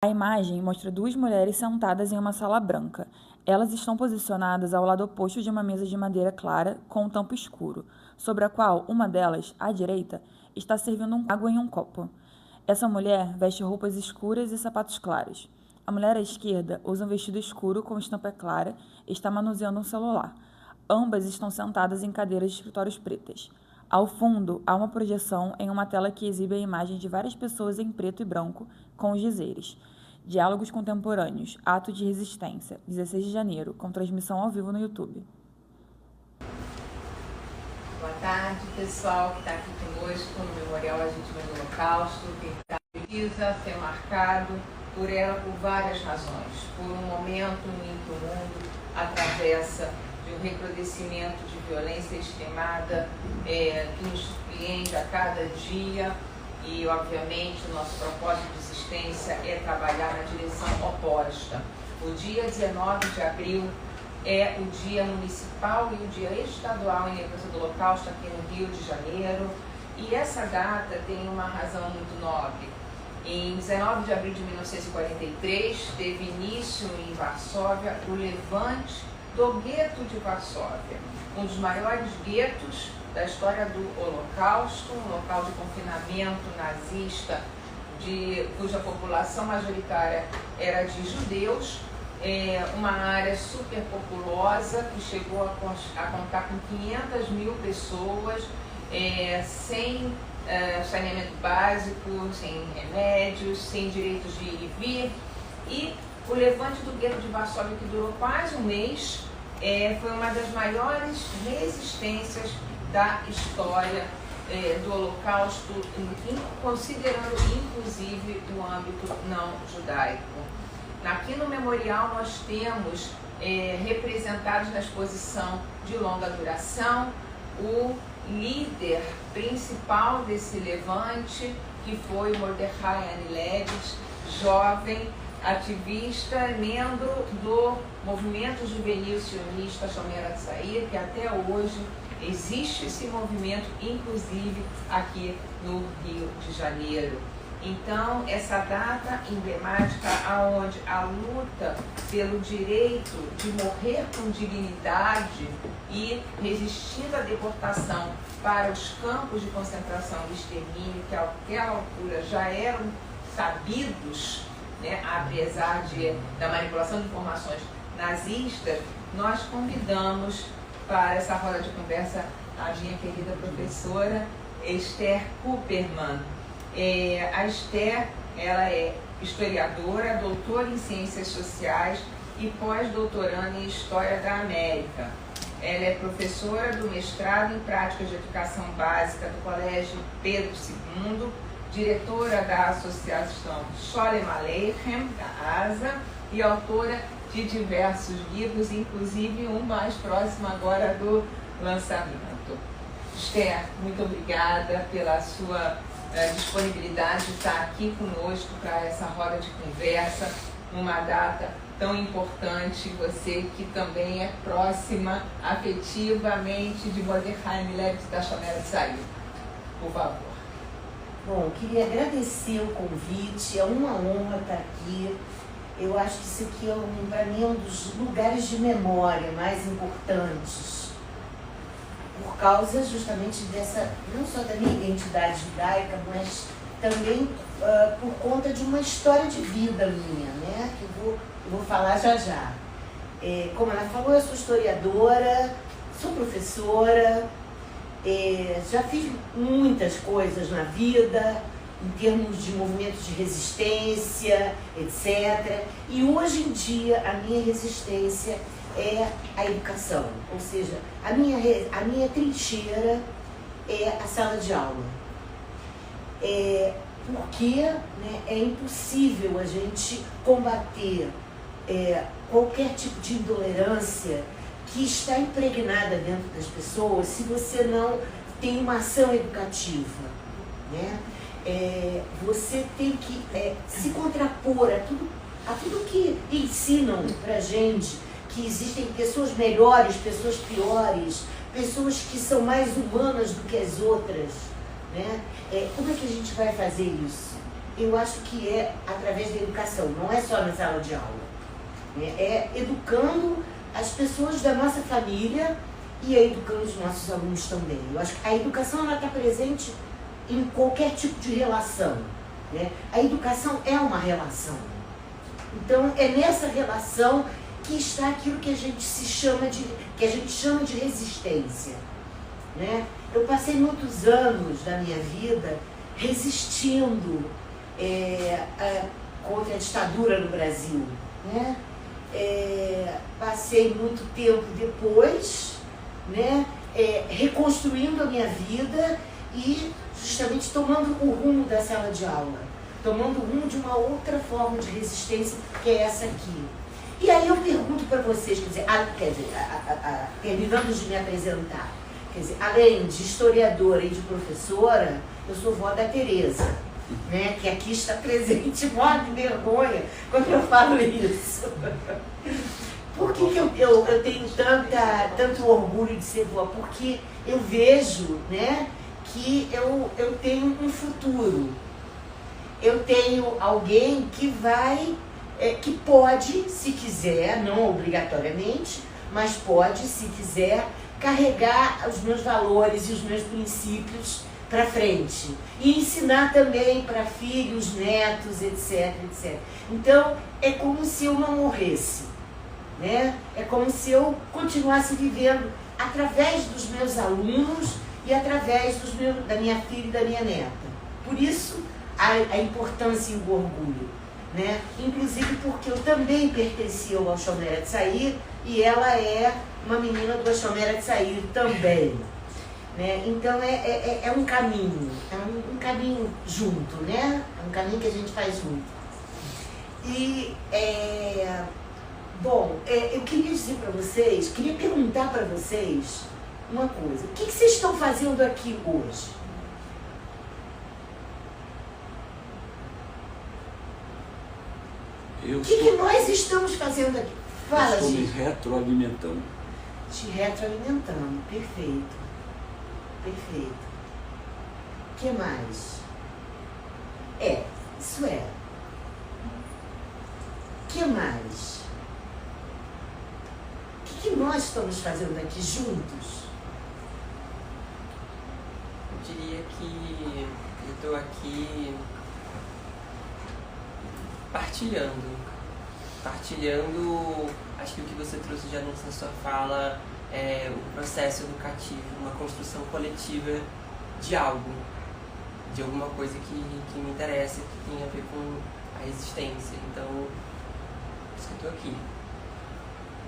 A imagem mostra duas mulheres sentadas em uma sala branca. Elas estão posicionadas ao lado oposto de uma mesa de madeira clara com um tampo escuro, sobre a qual uma delas, à direita, está servindo água em um copo. Essa mulher veste roupas escuras e sapatos claros. A mulher à esquerda usa um vestido escuro com estampa clara e está manuseando um celular. Ambas estão sentadas em cadeiras de escritórios pretas. Ao fundo, há uma projeção em uma tela que exibe a imagem de várias pessoas em preto e branco com os dizeres: Diálogos Contemporâneos, Ato de Resistência, 16 de janeiro, com transmissão ao vivo no YouTube. Boa tarde, pessoal que está aqui conosco no Memorial às Vítimas do Holocausto, que precisa ser marcado por ela por várias razões. Por um momento em que o mundo atravessa de um recrudescimento de violência extremada que nos surpreende a cada dia e, obviamente, o nosso propósito de existência é trabalhar na direção oposta. O dia 19 de abril é o dia municipal e o dia estadual em lembrança do Holocausto aqui no Rio de Janeiro, e essa data tem uma razão muito nobre. Em 19 de abril de 1943, teve início em Varsóvia o levante do gueto de Varsóvia, um dos maiores guetos da história do Holocausto, um local de confinamento nazista cuja população majoritária era de judeus, uma área superpopulosa que chegou a contar com 500 mil pessoas, sem saneamento básico, sem remédios, sem direitos de ir e vir. E o levante do gueto de Varsóvia, que durou quase um mês, foi uma das maiores resistências da história do Holocausto, considerando inclusive o âmbito não judaico. Aqui no memorial nós temos representados na exposição de longa duração o líder principal desse levante, que foi Mordechai Anilević, jovem ativista, membro do movimento juvenil sionista Shomer Hatzair, que até hoje existe esse movimento, inclusive aqui no Rio de Janeiro. Então, essa data emblemática onde a luta pelo direito de morrer com dignidade e resistindo à deportação para os campos de concentração e extermínio, que àquela altura já eram sabidos, né, apesar da manipulação de informações nazistas, nós convidamos para essa roda de conversa a minha querida professora Esther Kupperman. A Esther, ela é historiadora, doutora em Ciências Sociais e pós-doutoranda em História da América. Ela é professora do mestrado em Práticas de Educação Básica do Colégio Pedro II, diretora da Associação Sholem Aleichem, da ASA, e autora de diversos livros, inclusive um mais próximo agora do lançamento. Esther, muito obrigada pela sua disponibilidade de estar aqui conosco para essa roda de conversa, numa data tão importante, você que também é próxima afetivamente de Mordechai Anilević da Shomer Hatzair. Por favor. Bom, queria agradecer o convite, é uma honra estar aqui. Eu acho que isso aqui, para mim, é um dos lugares de memória mais importantes, por causa justamente dessa, não só da minha identidade judaica, mas também por conta de uma história de vida minha, né? Que eu vou falar já já. Como ela falou, eu sou historiadora, sou professora, já fiz muitas coisas na vida, em termos de movimentos de resistência, etc. E hoje em dia a minha resistência é a educação, ou seja, a minha trincheira é a sala de aula. Porque, né, é impossível a gente combater qualquer tipo de intolerância que está impregnada dentro das pessoas se você não tem uma ação educativa, né? Você tem que se contrapor a tudo que ensinam pra gente, que existem pessoas melhores, pessoas piores, pessoas que são mais humanas do que as outras, né? Como é que a gente vai fazer isso? eu acho que é através da educação, não é só na sala de aula. Né? É educando as pessoas da nossa família e é educando os nossos alunos também. Eu acho que a educação está presente em qualquer tipo de relação. Né? A educação é uma relação. Então, é nessa relação que está aquilo que a gente chama de resistência. Né? Eu passei muitos anos da minha vida resistindo contra a ditadura no Brasil. Né? Passei muito tempo depois, né, reconstruindo a minha vida e justamente tomando o rumo da sala de aula, tomando o rumo de uma outra forma de resistência, que é essa aqui. E aí eu pergunto para vocês, terminando de me apresentar, quer dizer, além de historiadora e de professora, eu sou vó da Tereza, né, que aqui está presente, morre de vergonha quando eu falo isso. Por que eu tenho tanto orgulho de ser vó? Porque eu vejo, né, que eu tenho um futuro. Eu tenho alguém que que pode, se quiser, não obrigatoriamente, mas pode, se quiser, carregar os meus valores e os meus princípios para frente. E ensinar também para filhos, netos, etc, etc. Então, é como se eu não morresse. Né? É como se eu continuasse vivendo através dos meus alunos e através da minha filha e da minha neta. Por isso, a importância e o orgulho. Né? Inclusive porque eu também pertencia ao Alchamera de Sair e ela é uma menina do Alchamera de Sair também. Né? Então é um caminho, um caminho junto, né? É um caminho que a gente faz junto. E bom, eu queria dizer para vocês, queria perguntar para vocês uma coisa. O que vocês estão fazendo aqui hoje? O que nós estamos fazendo aqui? Fala, Estamos gente. retroalimentando. Te retroalimentando, perfeito. Perfeito. O que mais? Isso é. O que mais? O que nós estamos fazendo aqui juntos? Eu diria que eu estou aqui partilhando, acho que o que você trouxe de anúncio na sua fala é o processo educativo, uma construção coletiva de algo, de alguma coisa que me interessa, que tem a ver com a existência. Então, por isso que eu estou aqui.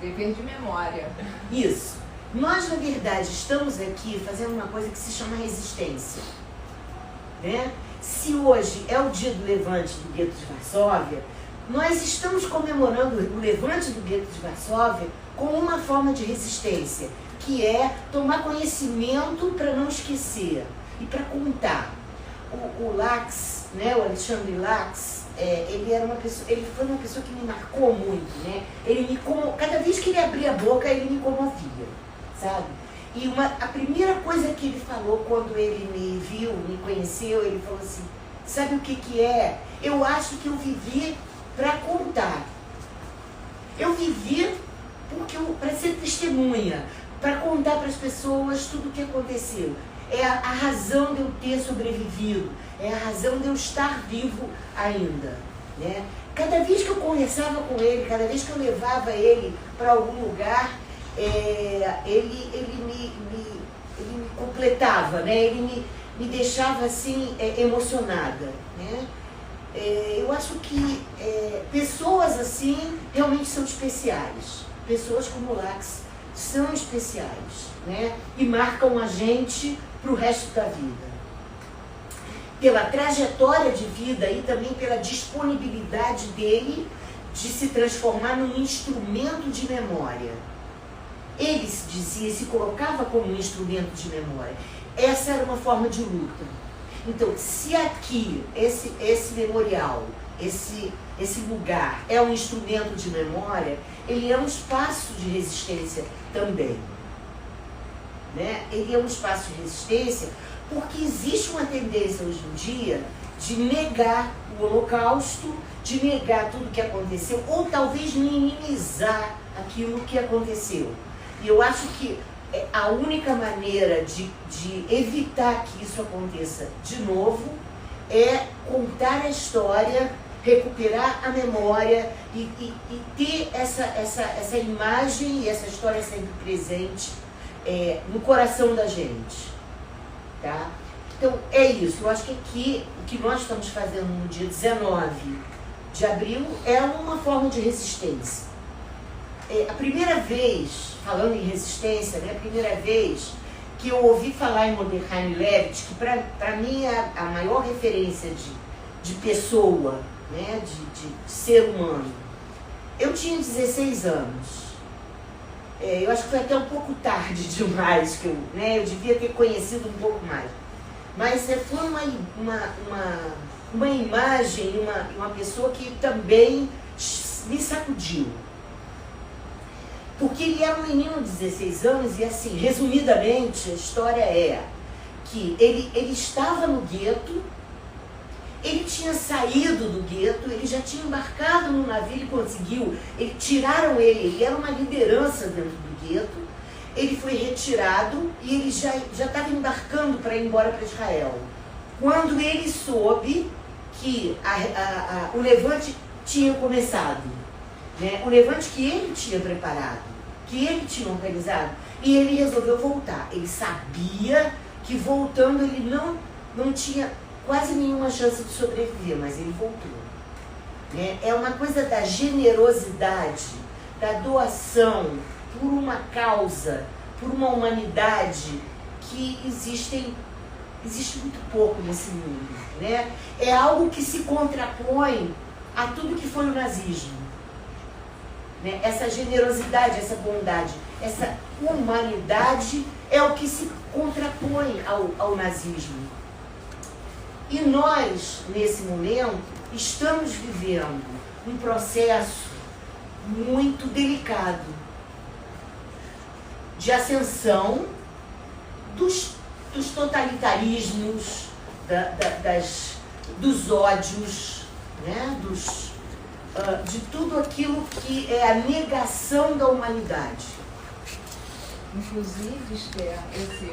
Dever de memória. Isso. Nós, na verdade, estamos aqui fazendo uma coisa que se chama resistência. Né? Se hoje é o dia do levante do gueto de Varsóvia, nós estamos comemorando o levante do gueto de Varsóvia com uma forma de resistência, que é tomar conhecimento para não esquecer e para contar. O Lacks, né, o Alexandre Lacks, ele foi uma pessoa que me marcou muito, né? Cada vez que ele abria a boca, ele me comovia, sabe? E a primeira coisa que ele falou quando ele me viu, me conheceu, ele falou assim, sabe o que é? Eu acho que eu vivi para contar. Eu vivi para ser testemunha, para contar para as pessoas tudo o que aconteceu. É a razão de eu ter sobrevivido, é a razão de eu estar vivo ainda. Né? Cada vez que eu conversava com ele, cada vez que eu levava ele para algum lugar, ele me completava, né? Ele me deixava assim, emocionada. Né? Eu acho que pessoas assim realmente são especiais. Pessoas como o Lacks são especiais, né? E marcam a gente para o resto da vida. Pela trajetória de vida e também pela disponibilidade dele de se transformar num instrumento de memória. Ele se colocava como um instrumento de memória. Essa era uma forma de luta. Então, se aqui, esse memorial, esse lugar é um instrumento de memória, ele é um espaço de resistência também. Né? Ele é um espaço de resistência porque existe uma tendência hoje em dia de negar o Holocausto, de negar tudo que aconteceu, ou talvez minimizar aquilo que aconteceu. E eu acho que a única maneira de evitar que isso aconteça de novo é contar a história, recuperar a memória e ter essa imagem e essa história sempre presente no coração da gente. Tá? Então, é isso. Eu acho que aqui, o que nós estamos fazendo no dia 19 de abril é uma forma de resistência. A primeira vez, falando em resistência, né, a primeira vez que eu ouvi falar em Mordecai Levitt, que para mim é a maior referência de pessoa, né, de ser humano, eu tinha 16 anos. Eu acho que foi até um pouco tarde demais, que eu devia ter conhecido um pouco mais. Mas foi uma imagem, uma pessoa que também me sacudiu. Porque ele era um menino de 16 anos e, assim, resumidamente, a história é que ele estava no gueto, ele tinha saído do gueto, ele já tinha embarcado no navio, ele conseguiu, tiraram ele era uma liderança dentro do gueto, ele foi retirado e ele já estava embarcando para ir embora para Israel. Quando ele soube que o levante tinha começado, né? O levante que ele tinha preparado, que ele tinha organizado, e ele resolveu voltar. Ele sabia que voltando ele não tinha quase nenhuma chance de sobreviver, mas ele voltou. Né? É uma coisa da generosidade, da doação por uma causa, por uma humanidade que existe muito pouco nesse mundo. Né? É algo que se contrapõe a tudo que foi o nazismo. Né? Essa generosidade, essa bondade, essa humanidade é o que se contrapõe ao nazismo. E nós, nesse momento, estamos vivendo um processo muito delicado de ascensão dos totalitarismos, dos ódios, né? De tudo aquilo que é a negação da humanidade. Inclusive, Esther,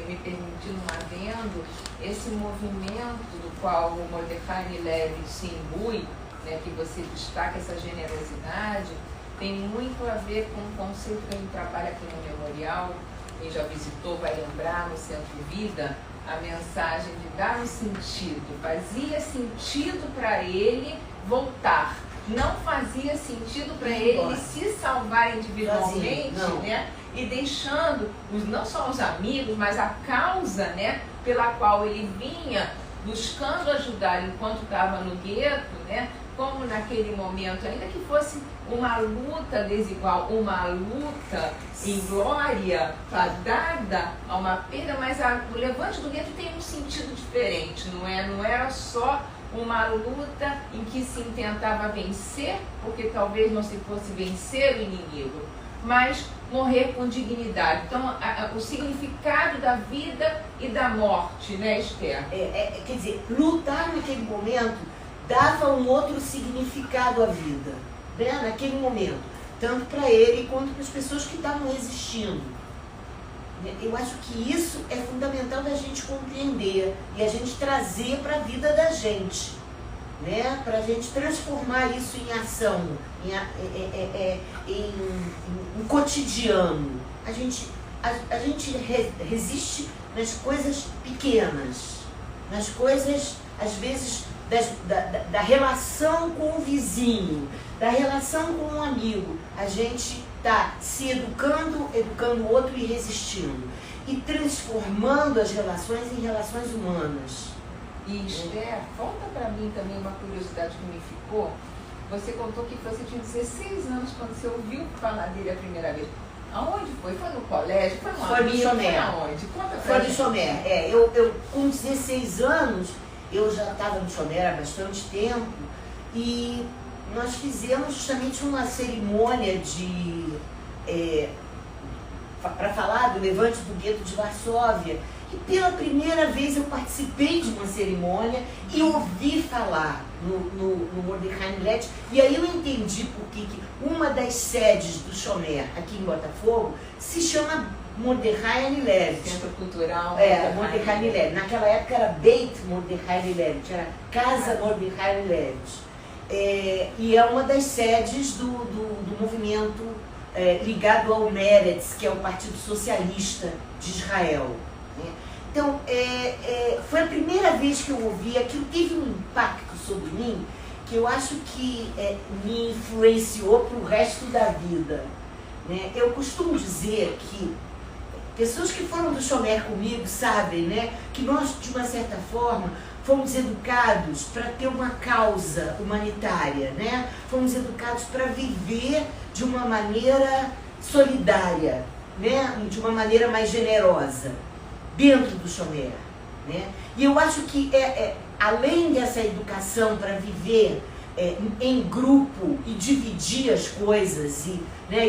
me permitindo um adendo, esse movimento do qual o Mordecai Levitt se imbui, né, que você destaca essa generosidade, tem muito a ver com o conceito que a gente trabalha aqui no Memorial. Quem já visitou vai lembrar, no Centro Vida, a mensagem de dar um sentido. Fazia sentido para ele voltar. Não fazia sentido para ele se salvar individualmente, né? E deixando não só os amigos, mas a causa, né, pela qual ele vinha buscando ajudar enquanto estava no gueto, né? Como naquele momento, ainda que fosse uma luta desigual, uma luta em glória, dada a uma perda, mas o levante do gueto tem um sentido diferente, não é? Não era só uma luta em que se tentava vencer, porque talvez não se fosse vencer o inimigo, mas morrer com dignidade. Então, o significado da vida e da morte, né, Esther? Quer dizer, lutar naquele momento dava um outro significado à vida, né, naquele momento, tanto para ele quanto para as pessoas que estavam resistindo. Eu acho que isso é fundamental da gente compreender e a gente trazer para a vida da gente, né? Para a gente transformar isso em ação, em cotidiano. A gente resiste nas coisas pequenas, nas coisas, às vezes, da relação com o vizinho, da relação com um amigo. A gente está se educando o outro e resistindo. E transformando as relações em relações humanas. E Esther, conta para mim também uma curiosidade que me ficou. Você contou que você tinha 16 anos quando você ouviu falar dele a primeira vez. Aonde foi? Foi no colégio? Foi no amigo? Foi aonde? Conta pra Foi gente. no Chomer. Eu com 16 anos, eu já estava no Chomer há bastante tempo e nós fizemos justamente uma cerimônia para falar do levante do gueto de Varsóvia. E pela primeira vez eu participei de uma cerimônia e ouvi falar no Mordecai Millet, e aí eu entendi por que uma das sedes do Chomer aqui em Botafogo se chama Mordecai Anilevic. Centro Cultural. Mordecai Anilevic. Naquela época era Beit Mordecai Anilevic, era Casa Mordecai Anilevic. E é uma das sedes do movimento ligado ao Meretz, que é o Partido Socialista de Israel. Né? Então, foi a primeira vez que eu ouvi, aquilo teve um impacto sobre mim, que eu acho que me influenciou para o resto da vida. Né? Eu costumo dizer que pessoas que foram do Chomer comigo sabem, né, que nós, de uma certa forma, fomos educados para ter uma causa humanitária, né? Fomos educados para viver de uma maneira solidária, né? De uma maneira mais generosa, dentro do Chomer. Né? E eu acho que, além dessa educação para viver em grupo e dividir as coisas e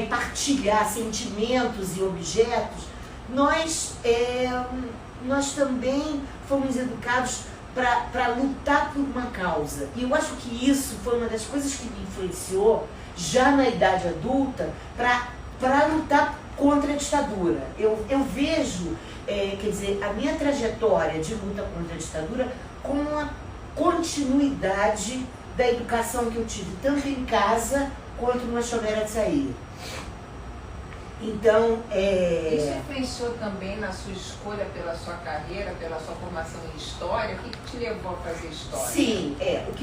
partilhar sentimentos e objetos, nós também fomos educados para lutar por uma causa. E eu acho que isso foi uma das coisas que me influenciou, já na idade adulta, para lutar contra a ditadura. Eu vejo, quer dizer, a minha trajetória de luta contra a ditadura como uma continuidade da educação que eu tive, tanto em casa quanto no Shomer Hatzair. Então, Isso influenciou também na sua escolha pela sua carreira, pela sua formação em História? O que te levou a fazer História? Sim, o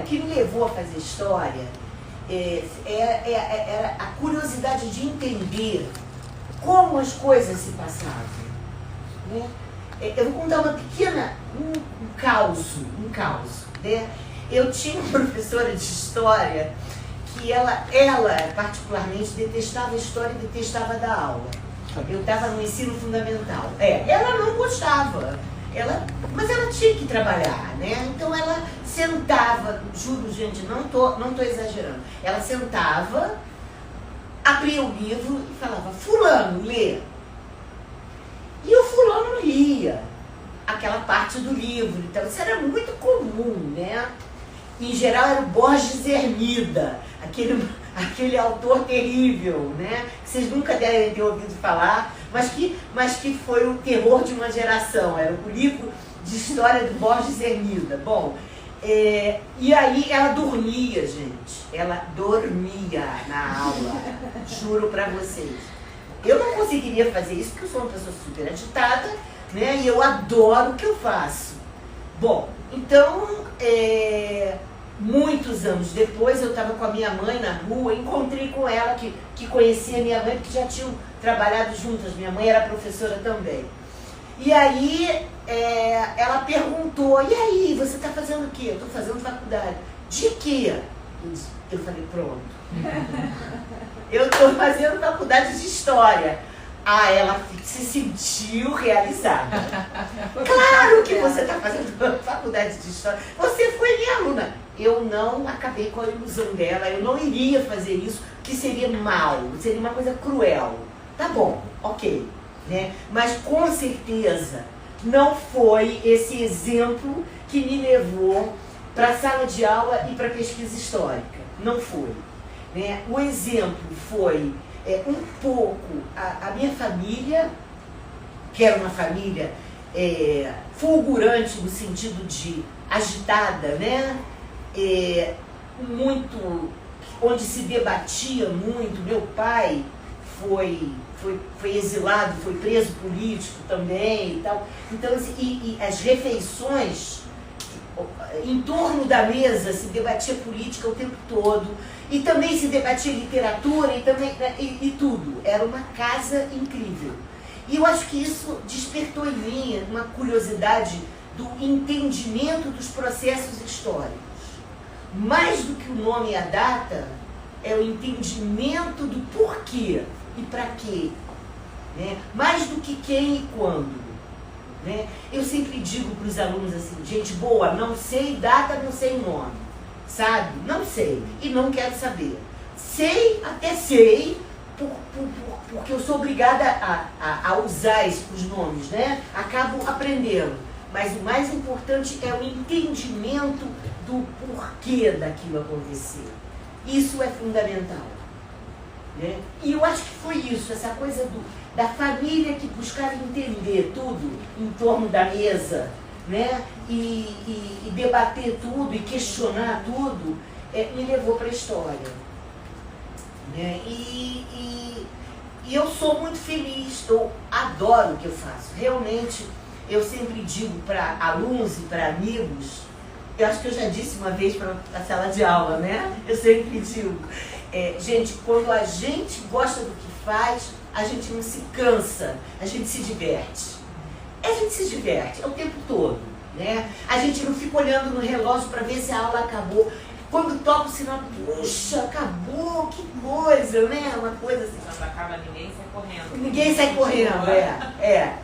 que me levou a fazer História era a curiosidade de entender como as coisas se passavam. Né? Eu vou contar um caos. Né? Eu tinha uma professora de História que ela particularmente detestava a História e detestava dar aula. Eu estava no ensino fundamental. Ela não gostava, mas ela tinha que trabalhar, né? Então ela sentava, juro, gente, não tô exagerando, ela sentava, abria o livro e falava, fulano, lê. E o fulano lia aquela parte do livro, então isso era muito comum, né? Em geral era o Borges Hermida, aquele autor terrível, né? Que vocês nunca devem ter ouvido falar, mas que foi o terror de uma geração. Era o livro de história do Borges Hermida. Bom, e aí ela dormia, gente. Ela dormia na aula, juro pra vocês. Eu não conseguiria fazer isso porque eu sou uma pessoa super agitada, né? E eu adoro o que eu faço. Bom, então, muitos anos depois, eu estava com a minha mãe na rua, encontrei com ela, que conhecia minha mãe, porque já tinham trabalhado juntas. Minha mãe era professora também. E aí, ela perguntou, e aí, você está fazendo o quê? Eu estou fazendo faculdade. De quê? Eu falei, pronto. Eu estou fazendo faculdade de História. Ela se sentiu realizada. Claro que você está fazendo faculdade de História. Você foi minha aluna. Eu não acabei com a ilusão dela. Eu não iria fazer isso, que seria mal. Seria uma coisa cruel. Tá bom, ok. Né? Mas com certeza não foi esse exemplo que me levou para a sala de aula e para a pesquisa histórica. Não foi. Né? O exemplo foi um pouco a minha família, que era uma família fulgurante no sentido de agitada, né? Onde se debatia muito. Meu pai foi exilado, foi preso político também e tal. Então, e as refeições, em torno da mesa se debatia política o tempo todo, e também se debatia literatura e tudo. Era uma casa incrível. E eu acho que isso despertou em mim uma curiosidade do entendimento dos processos históricos. Mais do que o nome e a data, é o entendimento do porquê e para quê. Né? Mais do que quem e quando. Né? Eu sempre digo para os alunos assim, gente boa, não sei data, não sei nome. Sabe? Não sei. E não quero saber. Até sei, porque eu sou obrigada a usar os nomes, né? Acabo aprendendo. Mas o mais importante é o entendimento do porquê daquilo acontecer. Isso é fundamental. Né? E eu acho que foi isso, essa coisa da família que buscava entender tudo em torno da mesa, né? E debater tudo e questionar tudo, me levou para a história. Né? E eu sou muito feliz, eu adoro o que eu faço. Realmente, eu sempre digo para alunos e para amigos, eu acho que eu já disse uma vez para a sala de aula, né? Eu sempre digo, gente, quando a gente gosta do que faz, a gente não se cansa, a gente se diverte. A gente se diverte, é o tempo todo, né? A gente não fica olhando no relógio para ver se a aula acabou. Quando toca o sinal, puxa, acabou, que coisa, né? Uma coisa assim. Quando acaba, ninguém sai correndo. Ninguém sai correndo,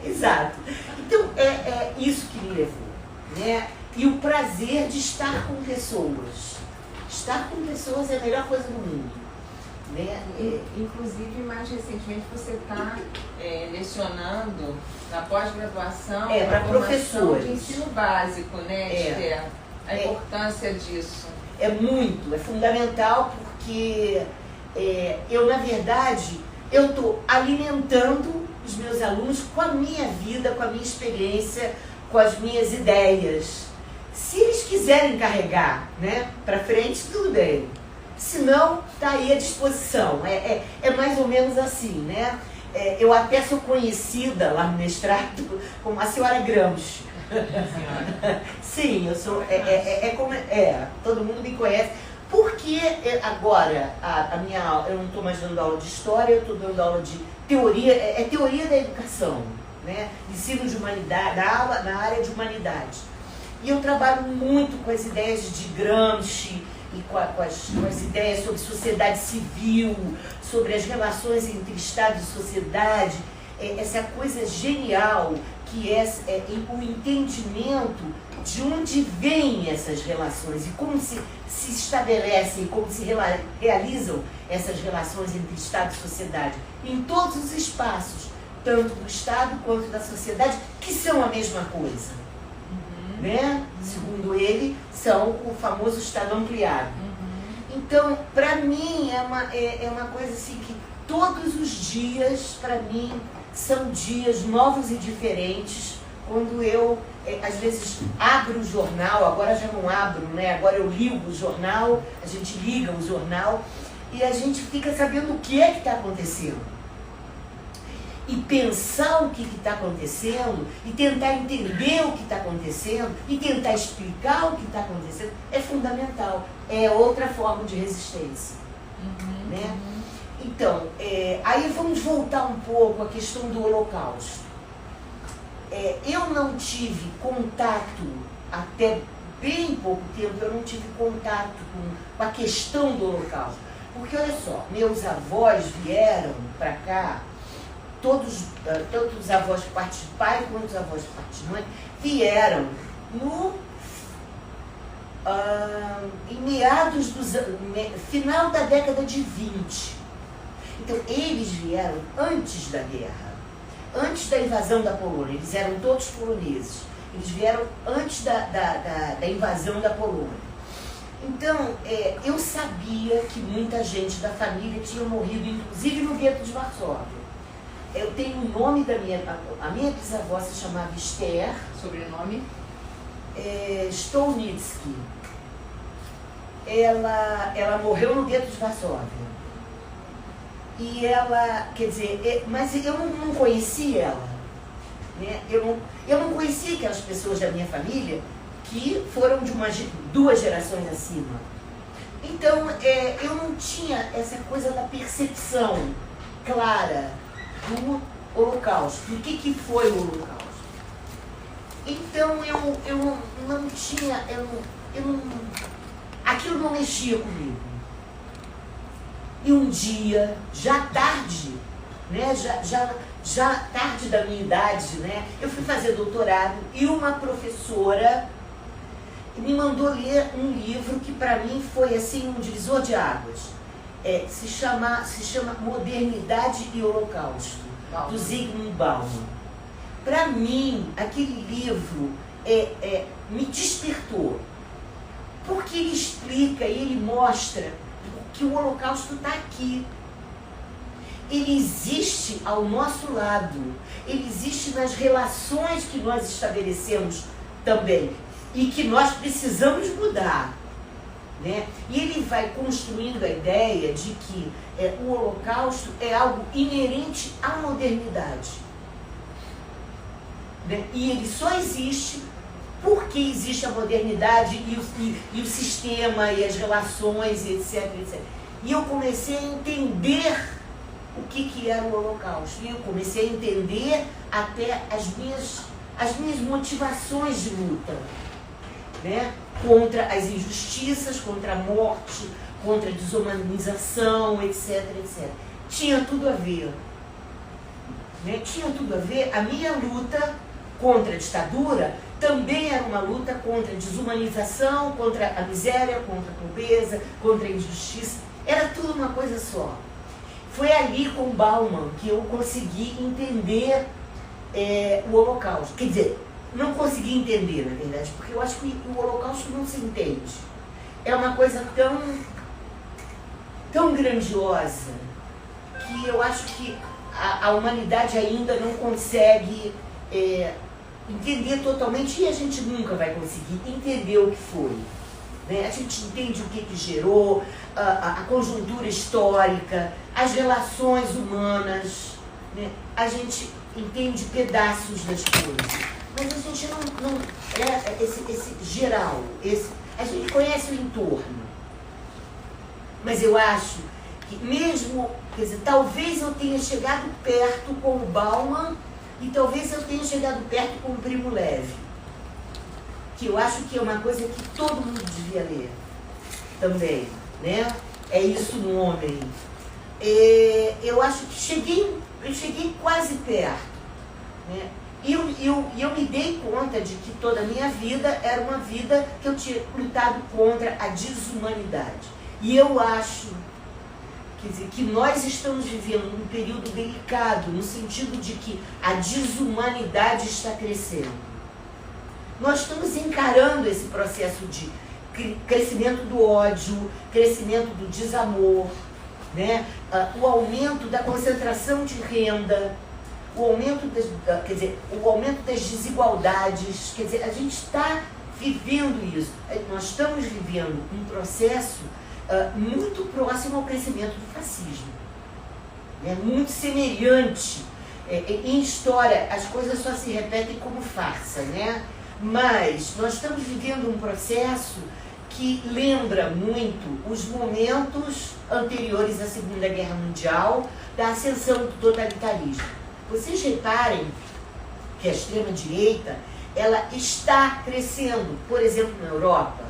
exato. Então, é isso que me levou, né? E o prazer de estar com pessoas. Estar com pessoas é a melhor coisa do mundo. Né? Inclusive, mais recentemente, você está lecionando na pós-graduação para professores de ensino básico, né, Esther? A importância disso. É fundamental, porque eu, na verdade, eu estou alimentando os meus alunos com a minha vida, com a minha experiência, com as minhas ideias. Se eles quiserem carregar, né, para frente, tudo bem. Se não, está aí à disposição. É mais ou menos assim, né? Eu até sou conhecida lá no mestrado como a senhora Gramsci. Sim, eu sou. Todo mundo me conhece. Porque agora a minha aula, eu não estou mais dando aula de história, eu estou dando aula de teoria, teoria da educação, né? Ensino de humanidade, na área de humanidade. E eu trabalho muito com as ideias de Gramsci e com as ideias sobre sociedade civil, sobre as relações entre Estado e sociedade, essa coisa genial que é o entendimento de onde vêm essas relações e como se estabelecem, como se realizam essas relações entre Estado e sociedade, em todos os espaços, tanto do Estado quanto da sociedade, que são a mesma coisa. Né? Segundo ele, são o famoso Estado ampliado. Então, para mim, é uma coisa assim que todos os dias, para mim, são dias novos e diferentes, quando eu, às vezes, abro o jornal, agora já não abro, né? Agora eu ligo o jornal, a gente liga o jornal e a gente fica sabendo o que é que está acontecendo. E pensar o que está acontecendo, e tentar entender o que está acontecendo, e tentar explicar o que está acontecendo, é fundamental. É outra forma de resistência. Né? Então, aí vamos voltar um pouco à questão do Holocausto. Eu não tive contato, até bem pouco tempo, eu não tive contato com a questão do Holocausto. Porque, olha só, meus avós vieram para cá, todos os avós por parte de pai quanto os avós por parte de mãe vieram em meados final da década de 20. Então eles vieram antes da guerra, antes da invasão da Polônia. Eles eram todos poloneses. Eles vieram antes da invasão da Polônia. Então eu sabia que muita gente da família tinha morrido, inclusive no gueto de Varsóvia. Eu tenho o nome a minha bisavó se chamava Esther. Sobrenome? Stolnitsky. Ela morreu no gueto de Varsóvia. E ela, quer dizer, mas eu não conhecia ela. Né? Eu não conhecia aquelas pessoas da minha família que foram de duas gerações acima. Então, eu não tinha essa coisa da percepção clara do Holocausto, do que foi o Holocausto. Então eu não tinha, aquilo não mexia comigo. E um dia, já tarde, né, já tarde da minha idade, né, eu fui fazer doutorado e uma professora me mandou ler um livro que para mim foi assim um divisor de águas. se chama Modernidade e Holocausto, do Zygmunt Bauman. Para mim, aquele livro me despertou, porque ele explica, ele mostra que o Holocausto está aqui. Ele existe ao nosso lado, ele existe nas relações que nós estabelecemos também, e que nós precisamos mudar. Né? E ele vai construindo a ideia de que o Holocausto é algo inerente à modernidade. Né? E ele só existe porque existe a modernidade e o sistema e as relações, etc, etc. E eu comecei a entender o que era o Holocausto. E eu comecei a entender até as minhas motivações de luta. Né? Contra as injustiças, contra a morte, contra a desumanização, etc, etc. Tinha tudo a ver. Né? Tinha tudo a ver. A minha luta contra a ditadura também era uma luta contra a desumanização, contra a miséria, contra a pobreza, contra a injustiça. Era tudo uma coisa só. Foi ali com Bauman que eu consegui entender o Holocausto. Quer dizer, não consegui entender, na verdade, porque eu acho que o Holocausto não se entende. É uma coisa tão grandiosa que eu acho que a humanidade ainda não consegue entender totalmente, e a gente nunca vai conseguir entender o que foi. Né? A gente entende o que gerou, a conjuntura histórica, as relações humanas, né? A gente entende pedaços das coisas. Mas a gente não é esse geral, a gente conhece o entorno. Mas eu acho que mesmo, quer dizer, talvez eu tenha chegado perto com o Bauman e talvez eu tenha chegado perto com o Primo Levi, que eu acho que é uma coisa que todo mundo devia ler também, né? É isso no homem. Eu acho que eu cheguei quase perto, né? E eu me dei conta de que toda a minha vida era uma vida que eu tinha lutado contra a desumanidade. E eu acho, quer dizer, que nós estamos vivendo um período delicado, no sentido de que a desumanidade está crescendo. Nós estamos encarando esse processo de crescimento do ódio, crescimento do desamor, né? O aumento da concentração de renda, o aumento das desigualdades. Quer dizer, a gente está vivendo isso. Nós estamos vivendo um processo muito próximo ao crescimento do fascismo. Né? Muito semelhante. Em história, as coisas só se repetem como farsa, né? Mas nós estamos vivendo um processo que lembra muito os momentos anteriores à Segunda Guerra Mundial, da ascensão do totalitarismo. Vocês reparem que a extrema-direita, ela está crescendo, por exemplo, na Europa.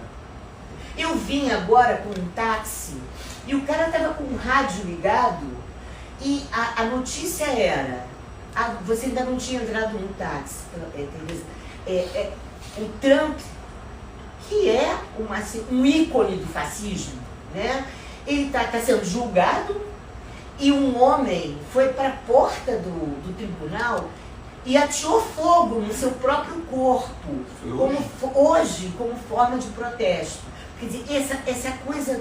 Eu vim agora com um táxi e o cara estava com o rádio ligado e a notícia era, você ainda não tinha entrado no táxi, o Trump, que é um ícone do fascismo, né? Ele está sendo julgado e um homem foi para a porta do tribunal e ateou fogo no seu próprio corpo, como forma de protesto. Quer dizer, essa coisa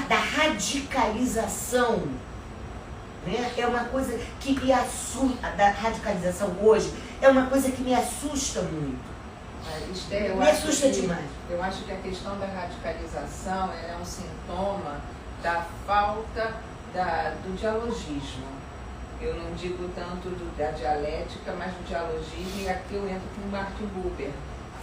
da radicalização, né? É uma coisa que me assusta, da radicalização hoje, é uma coisa que me assusta muito. Esther, me assusta demais. Eu acho que a questão da radicalização é um sintoma da falta do dialogismo. Eu não digo tanto da dialética, mas do dialogismo, e aqui eu entro com o Martin Buber.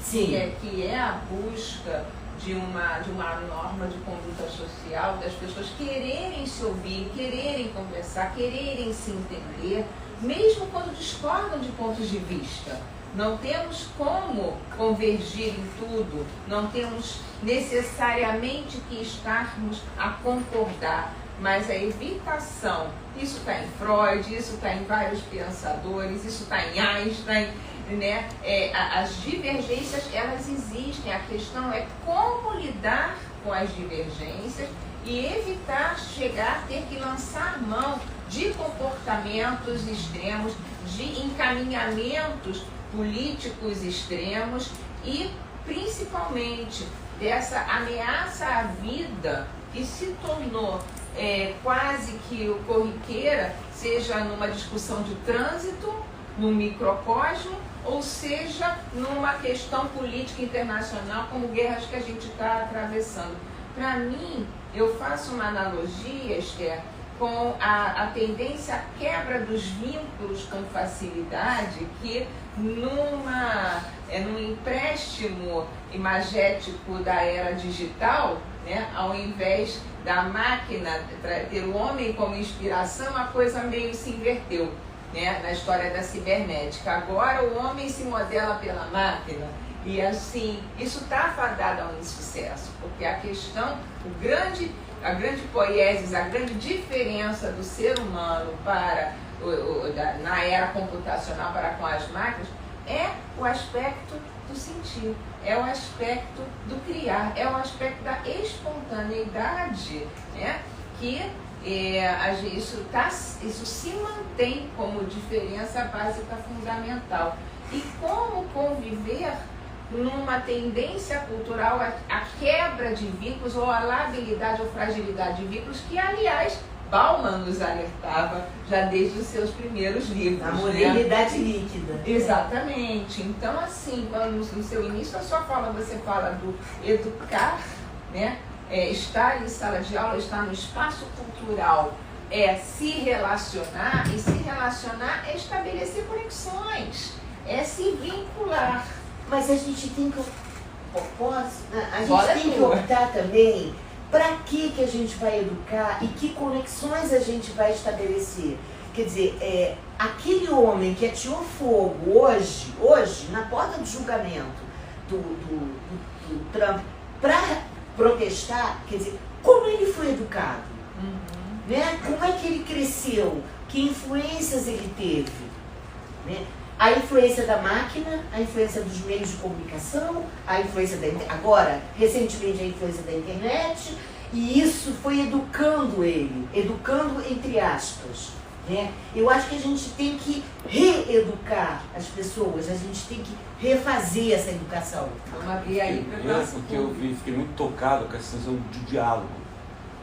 Sim. Que é a busca de uma norma de conduta social, das pessoas quererem se ouvir, quererem conversar, quererem se entender, mesmo quando discordam de pontos de vista. Não temos como convergir em tudo, não temos necessariamente que estarmos a concordar, mas a evitação, isso está em Freud, isso está em vários pensadores, isso está em Einstein, né? As divergências, elas existem, a questão é como lidar com as divergências e evitar chegar a ter que lançar mão de comportamentos extremos, de encaminhamentos políticos extremos e principalmente dessa ameaça à vida que se tornou quase que corriqueira, seja numa discussão de trânsito, no microcosmo, ou seja numa questão política internacional como guerras que a gente está atravessando. Para mim, eu faço uma analogia, Esther, com a tendência à quebra dos vínculos com facilidade, que num empréstimo imagético da era digital, né, ao invés da máquina ter o homem como inspiração, a coisa meio se inverteu, né, na história da cibernética. Agora o homem se modela pela máquina. E assim, isso está fadado ao insucesso, porque a questão, a grande poiesis, a grande diferença do ser humano na era computacional para com as máquinas é o aspecto do sentir, é o aspecto do criar, é o aspecto da espontaneidade, né? Que isso se mantém como diferença básica fundamental. E como conviver numa tendência cultural a quebra de vínculos ou a labilidade ou fragilidade de vínculos que, aliás, Bauman nos alertava já desde os seus primeiros livros. A modernidade líquida. Exatamente. Então, assim, quando no seu início da sua fala você fala do educar, né? Estar em sala de aula, estar no espaço cultural, se relacionar, e se relacionar é estabelecer conexões, é se vincular. Mas a gente tem que optar também para que a gente vai educar e que conexões a gente vai estabelecer. Quer dizer, aquele homem que ateou fogo hoje na porta do julgamento do Trump para protestar, quer dizer, como ele foi educado? Né? Como é que ele cresceu? Que influências ele teve? Né? A influência da máquina, a influência dos meios de comunicação, a influência agora, recentemente, a influência da internet, e isso foi educando entre aspas. Né? Eu acho que a gente tem que reeducar as pessoas, a gente tem que refazer essa educação. E aí, porque eu fiquei muito tocado com essa questão de diálogo.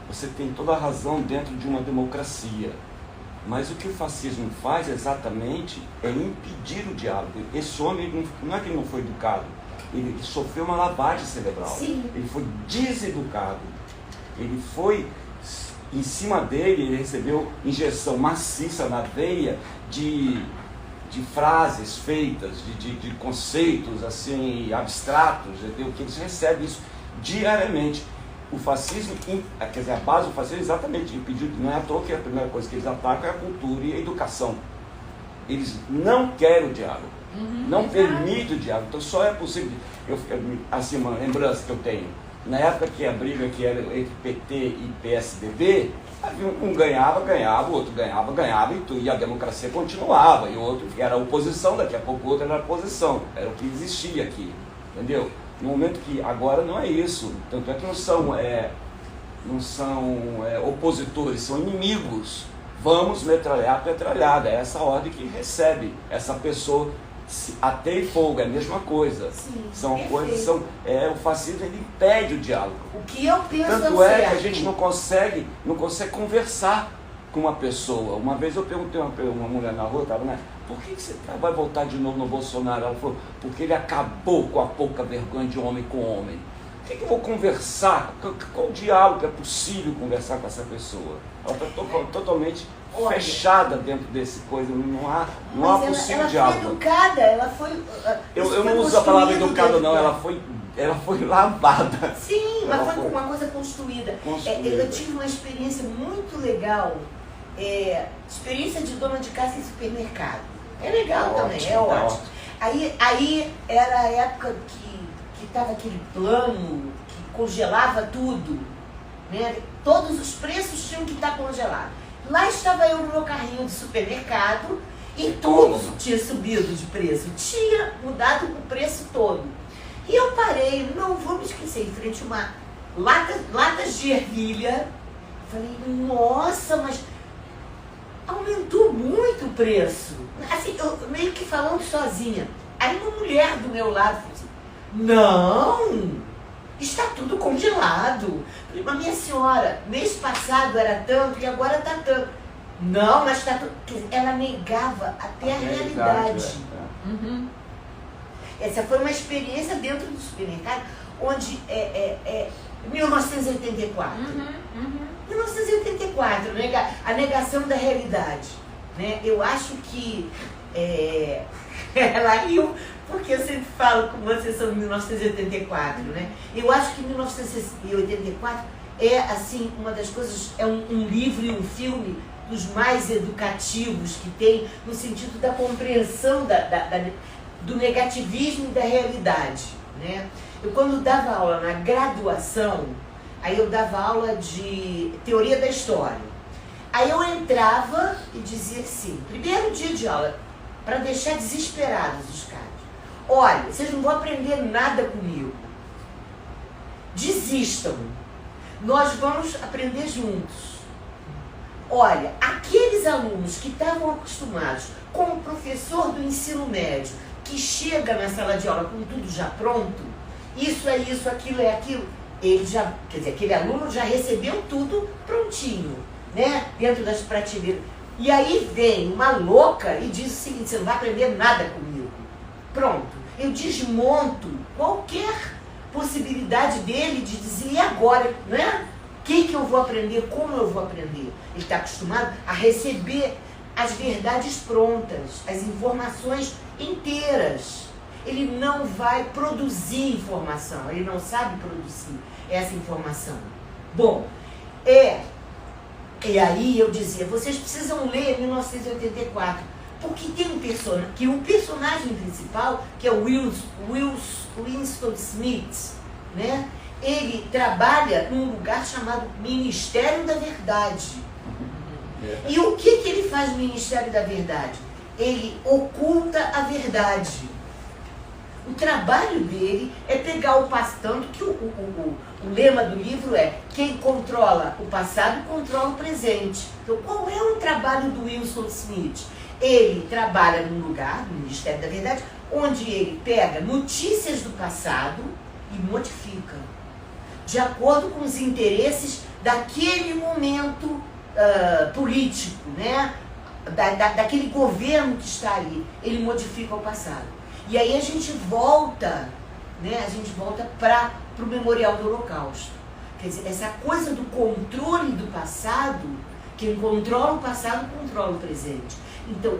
Você tem toda a razão dentro de uma democracia. Mas o que o fascismo faz exatamente é impedir o diálogo. Esse homem, não é que ele não foi educado, ele sofreu uma lavagem cerebral. Sim. Ele foi deseducado. Ele foi, em cima dele, ele recebeu injeção maciça na veia de frases feitas, de conceitos assim, abstratos, entendeu? Que eles recebem isso diariamente. O fascismo, quer dizer, a base do fascismo é exatamente impedir, não é à toa que a primeira coisa que eles atacam é a cultura e a educação. Eles não querem o diálogo, não permitem o diálogo, então só é possível, assim, uma lembrança que eu tenho, na época que a briga que era entre PT e PSDB, um ganhava, o outro ganhava, e a democracia continuava, e o outro era a oposição, daqui a pouco o outro era a oposição, era o que existia aqui, entendeu? No momento que agora não é isso, tanto é que não são opositores, são inimigos. Vamos metralhar a petralhada, é essa ordem que recebe essa pessoa. Até e fogo, é a mesma coisa. Sim, são coisas, o fascismo ele impede o diálogo. O que eu penso tanto é que a gente não consegue conversar com uma pessoa. Uma vez eu perguntei a uma mulher na rua, por que você vai voltar de novo no Bolsonaro? Ela falou, porque ele acabou com a pouca vergonha de homem com homem. O que eu vou conversar? Qual diálogo é possível conversar com essa pessoa? Ela está totalmente fechada dentro desse coisa, não há possível diálogo. Ela foi educada, ela foi... Eu não uso a palavra educada não, ela foi lavada. Sim, mas foi uma coisa construída. Eu tive uma experiência muito legal, experiência de dona de casa em supermercado. É legal também, é ótimo. Aí era a época que estava aquele plano que congelava tudo, né? Todos os preços tinham que estar congelados. Lá estava eu no meu carrinho de supermercado e tudo tinha subido de preço, tinha mudado o preço todo. E eu parei, não vou me esquecer, em frente a uma latas de ervilha. Falei, nossa, mas aumentou muito o preço. Assim, eu meio que falando sozinha. Aí uma mulher do meu lado falou assim, não, está tudo congelado. Falei, mas minha senhora, mês passado era tanto e agora está tanto. Não, mas está tudo... Ela negava até a realidade. Uhum. Essa foi uma experiência dentro do supermercado, onde 1984. 1984, a negação da realidade. Né? Eu acho que ela riu, porque eu sempre falo com vocês sobre 1984. Né? Eu acho que 1984 é assim, uma das coisas, é um livro e um filme dos mais educativos que tem, no sentido da compreensão do negativismo e da realidade. Né? Eu, quando dava aula na graduação, aí eu dava aula de teoria da história. Aí eu entrava e dizia assim, primeiro dia de aula, para deixar desesperados os caras. Olha, vocês não vão aprender nada comigo. Desistam. Nós vamos aprender juntos. Olha, aqueles alunos que estavam acostumados com o professor do ensino médio, que chega na sala de aula com tudo já pronto, isso é isso, aquilo é aquilo, ele já, quer dizer, aquele aluno já recebeu tudo prontinho, né, dentro das prateleiras. E aí vem uma louca e diz o seguinte, você não vai aprender nada comigo. Pronto, eu desmonto qualquer possibilidade dele de dizer, e agora, né? O que eu vou aprender, como eu vou aprender? Ele está acostumado a receber as verdades prontas, as informações inteiras. Ele não vai produzir informação, ele não sabe produzir essa informação. Bom, e aí eu dizia, vocês precisam ler 1984, porque tem um personagem principal, que é o Winston Smith, né? Ele trabalha num lugar chamado Ministério da Verdade. E o que ele faz no Ministério da Verdade? Ele oculta a verdade. O trabalho dele é pegar o passado, tanto que o lema do livro é quem controla o passado controla o presente. Então, qual é o trabalho do Winston Smith? Ele trabalha num lugar, no Ministério da Verdade, onde ele pega notícias do passado e modifica, de acordo com os interesses daquele momento político, né? Daquele governo que está ali. Ele modifica o passado. E aí a gente volta, né? A gente volta para o Memorial do Holocausto. Quer dizer, essa coisa do controle do passado, quem controla o passado controla o presente. Então,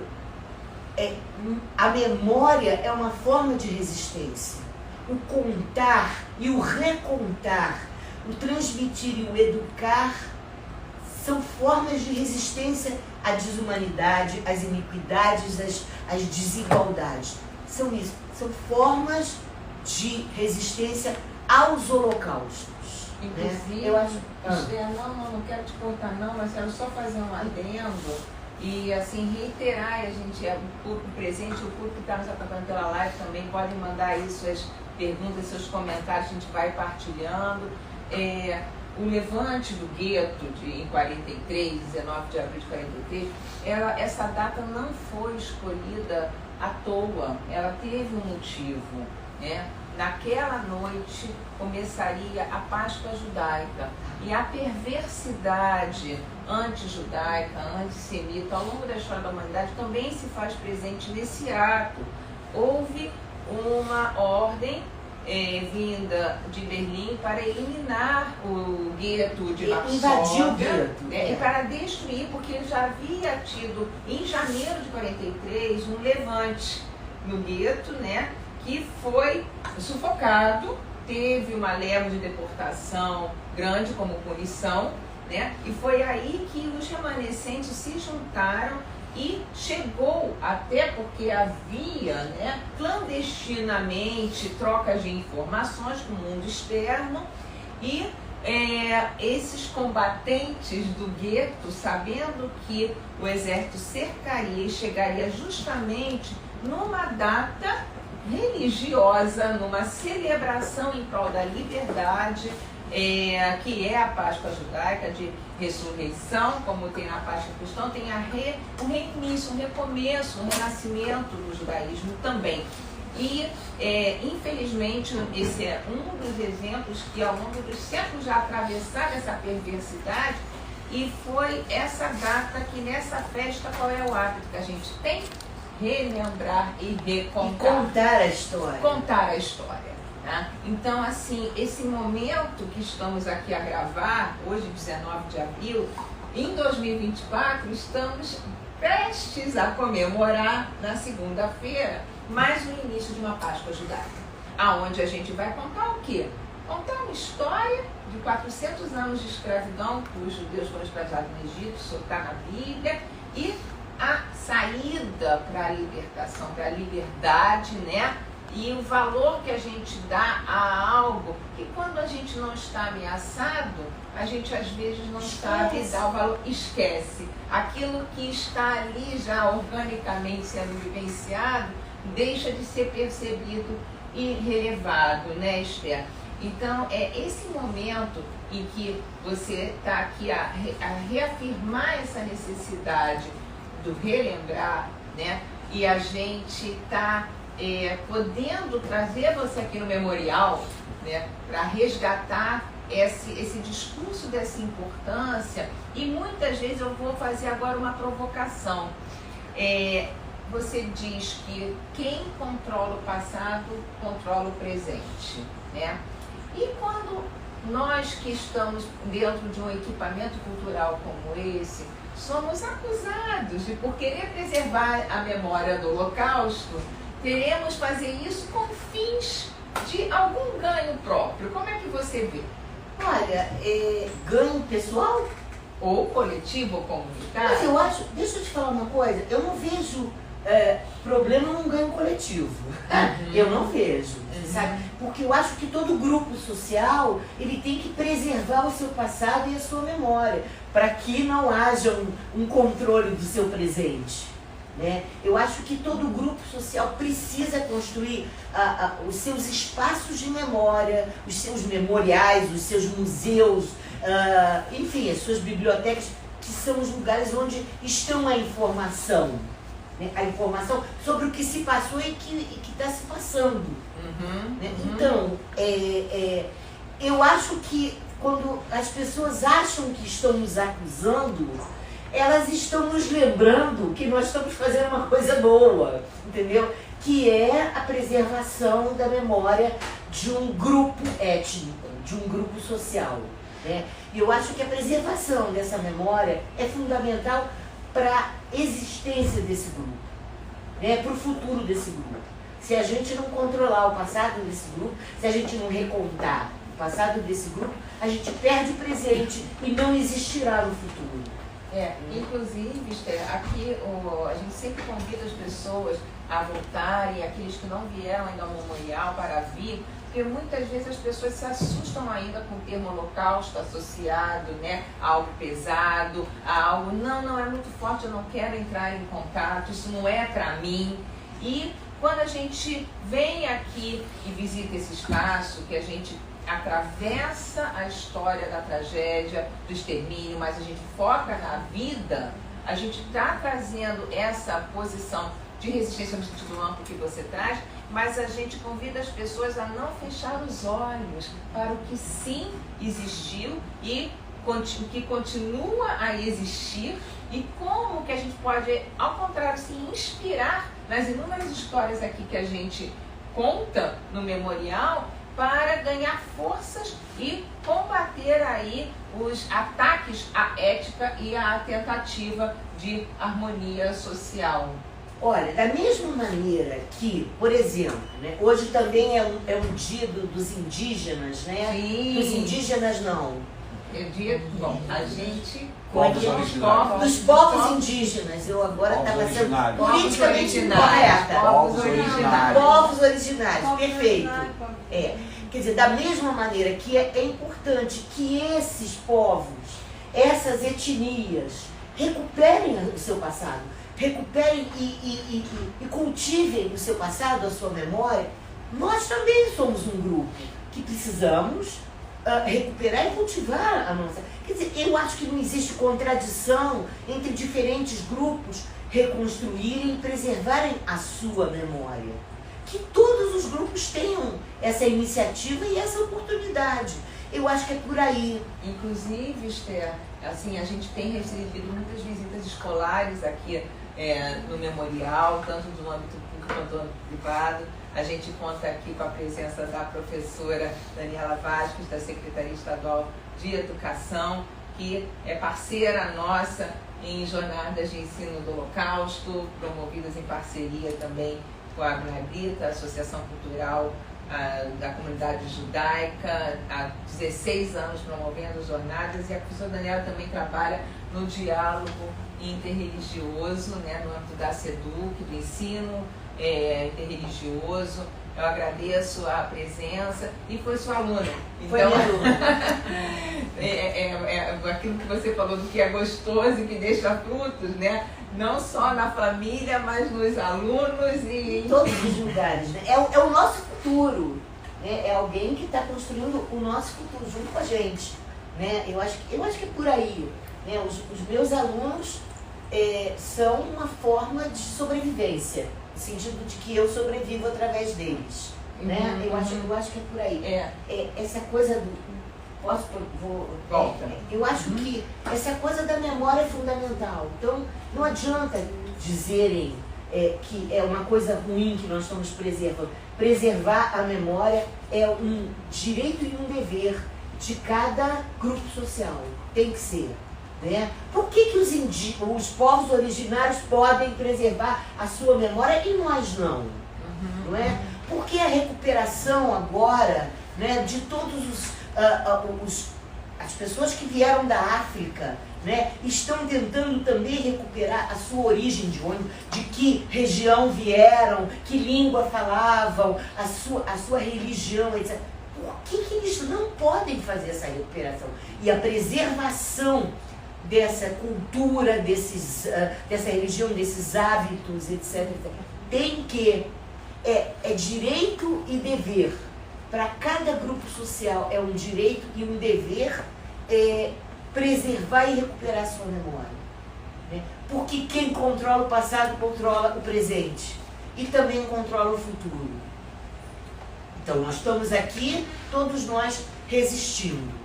a memória é uma forma de resistência. O contar e o recontar, o transmitir e o educar são formas de resistência à desumanidade, às iniquidades, às desigualdades. São isso, são formas de resistência aos holocaustos. Inclusive, né? Eu acho... Esther, não quero te cortar não, mas quero só fazer um adendo e assim reiterar, a gente é o público presente, o público que está nos acompanhando pela live também pode mandar aí suas perguntas, seus comentários, a gente vai partilhando. O levante do gueto em 43, 19 de abril de 43, essa data não foi escolhida à toa, ela teve um motivo, né? Naquela noite começaria a Páscoa judaica e a perversidade anti-judaica, antissemita ao longo da história da humanidade também se faz presente nesse ato. Houve uma ordem vinda de Berlim para eliminar o gueto de Varsóvia e para destruir, porque já havia tido em janeiro de 43 um levante no gueto, né, que foi sufocado, teve uma leva de deportação grande como punição, né, e foi aí que os remanescentes se juntaram e chegou, até porque havia, né, clandestinamente trocas de informações com o mundo externo, e esses combatentes do gueto, sabendo que o exército cercaria e chegaria justamente numa data religiosa, numa celebração em prol da liberdade, que é a Páscoa judaica de ressurreição, como tem na Páscoa cristã, tem um reinício, um recomeço, um renascimento do judaísmo também. E, infelizmente, esse é um dos exemplos que ao longo dos séculos já atravessaram essa perversidade, e foi essa data que nessa festa, qual é o hábito que a gente tem? Relembrar e recontar. E contar a história. Contar a história. Né? Então, assim, esse momento que estamos aqui a gravar, hoje 19 de abril, em 2024, estamos prestes a comemorar na segunda-feira mais o início de uma Páscoa judaica, aonde a gente vai contar o quê? Contar uma história de 400 anos de escravidão que os judeus foram escravizados no Egito, isso está na Bíblia, e a saída para a libertação, para a liberdade, né? E o valor que a gente dá a algo que quando a gente não está ameaçado, a gente às vezes não sabe dar o valor, esquece. Aquilo que está ali já organicamente sendo vivenciado, deixa de ser percebido e relevado, né, Esther? Então, é esse momento em que você está aqui a reafirmar essa necessidade do relembrar, né? E a gente está podendo trazer você aqui no memorial, né? Para resgatar esse discurso dessa importância. E muitas vezes eu vou fazer agora uma provocação. Você diz que quem controla o passado controla o presente, né? E quando nós que estamos dentro de um equipamento cultural como esse, somos acusados de, por querer preservar a memória do Holocausto, teremos fazer isso com fins de algum ganho próprio. Como é que você vê? Olha, ganho pessoal? Ou coletivo ou comunitário? Mas eu acho, deixa eu te falar uma coisa, eu não vejo problema num ganho coletivo. Eu não vejo, sabe? Porque eu acho que todo grupo social, ele tem que preservar o seu passado e a sua memória, para que não haja um controle do seu presente. Né? Eu acho que todo grupo social precisa construir os seus espaços de memória, os seus memoriais, os seus museus, enfim, as suas bibliotecas, que são os lugares onde estão a informação. Né? A informação sobre o que se passou e que está se passando. Né? Então, eu acho que quando as pessoas acham que estão nos acusando, elas estão nos lembrando que nós estamos fazendo uma coisa boa, entendeu? Que é a preservação da memória de um grupo étnico, de um grupo social. Né? E eu acho que a preservação dessa memória é fundamental para a existência desse grupo, né? Para o futuro desse grupo. Se a gente não controlar o passado desse grupo, se a gente não recontar o passado desse grupo, a gente perde o presente e não existirá no futuro. Inclusive, Esther, aqui a gente sempre convida as pessoas a voltarem, aqueles que não vieram ainda ao memorial para vir, porque muitas vezes as pessoas se assustam ainda com o termo holocausto associado, né, a algo pesado, a algo, não é muito forte, eu não quero entrar em contato, isso não é para mim. E quando a gente vem aqui e visita esse espaço, que a gente atravessa a história da tragédia, do extermínio, mas a gente foca na vida, a gente está trazendo essa posição de resistência no sentido amplo que você traz, mas a gente convida as pessoas a não fechar os olhos para o que sim existiu e que continua a existir, e como que a gente pode, ao contrário, se inspirar nas inúmeras histórias aqui que a gente conta no memorial, para ganhar forças e combater aí os ataques à ética e à tentativa de harmonia social. Olha, da mesma maneira que, por exemplo, né, hoje também é um dia dos indígenas, né? Sim. Dos indígenas não. É dia, bom, a gente... Povos originários. Dos povos indígenas. Eu agora estava sendo politicamente incorreta. Povos originários. Povos originários, perfeito. Quer dizer, da mesma maneira que é importante que esses povos, essas etnias, recuperem o seu passado, recuperem e cultivem o seu passado, a sua memória, nós também somos um grupo que precisamos recuperar e cultivar a nossa. Quer dizer, eu acho que não existe contradição entre diferentes grupos reconstruírem e preservarem a sua memória. Que todos os grupos tenham essa iniciativa e essa oportunidade. Eu acho que é por aí. Inclusive, Esther, assim, a gente tem recebido muitas visitas escolares aqui no memorial, tanto do âmbito público quanto do âmbito privado. A gente conta aqui com a presença da professora Daniela Vasques, da Secretaria Estadual de Educação, que é parceira nossa em jornadas de ensino do Holocausto, promovidas em parceria também com a Gnabrita, a Associação Cultural da Comunidade Judaica, há 16 anos promovendo jornadas, e a professora Daniela também trabalha no diálogo interreligioso, né, no âmbito da SEDUC, do ensino interreligioso. Eu agradeço a presença e foi sua aluna. Foi então, minha aluna. Aquilo que você falou do que é gostoso e que deixa frutos, né? Não só na família, mas nos alunos e em todos os lugares, né? É o nosso futuro, né? É alguém que está construindo o nosso futuro junto com a gente, né? Eu acho que é por aí, né? Os meus alunos são uma forma de sobrevivência, no sentido de que eu sobrevivo através deles, né? Eu acho que é por aí. Essa coisa do... Volta. Eu acho que essa coisa da memória é fundamental. Então, não adianta dizerem que é uma coisa ruim que nós estamos preservando. Preservar a memória é um direito e um dever de cada grupo social. Tem que ser. Né? Por que os povos originários podem preservar a sua memória e nós não? Não é? Porque a recuperação agora, né, de todos as pessoas que vieram da África, né, estão tentando também recuperar a sua origem, de que região vieram, que língua falavam, a sua religião, etc. Por que eles não podem fazer essa recuperação? E a preservação dessa cultura, dessa religião, desses hábitos, etc. Tem que... É direito e dever. Para cada grupo social é um direito e um dever preservar e recuperar a sua memória. Né? Porque quem controla o passado controla o presente e também controla o futuro. Então nós estamos aqui, todos nós resistindo.